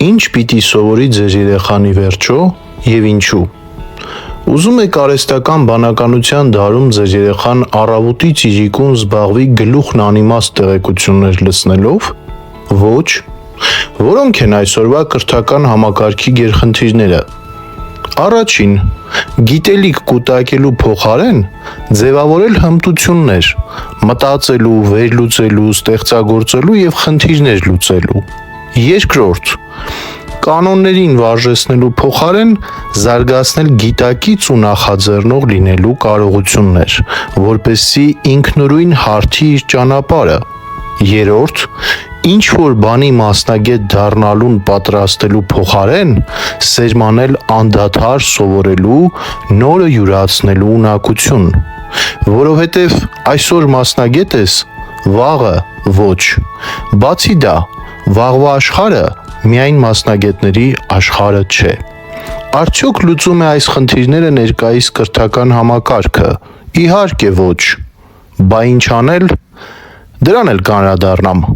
Ինչ պիտի սովորի ձեր երեխանի վերջո եւ ինչու։ Ուզում եք արհեստական բանականության դարում ձեր երեխան առավոտից իրիկուն զբաղվի գլուխն անիմաստ տեղեկություններ լցնելով։ Ոչ։ Որոնք են այսօրվա կրթական համակարգի գերխնդիրները։ Առաջին, գիտելիք կուտակելու փոխարեն ձևավորել հմտություններ, մտածելու, վերլուծելու, ստեղծագործելու եւ խնդիրներ լուծելու։ Երկրորդ, կանոններին վարժեցնելու փոխարեն զարգացնել գիտակից ու նախաձեռնող լինելու կարողություններ, որպեսզի ինքնուրույն հարթի իր ճանապարհը։ Երրորդ, ինչ որ բանի մասնագետ դառնալուն պատրաստելու փոխարեն սերմանել անդադար սովորելու, նորը յուրացնելու ունակություն, որովհետև այսօր մասնագետ ես, վաղը ոչ։ Բացի դա, վաղվա աշխարհը միայն մասնագետների աշխարհը չէ։ Արդյոք լուծում է այս խնդիրները ներկայիս կրթական համակարգը։ Իհարկե ոչ։ Բա ինչ անել։ Դրան էլ կանրադառնամ։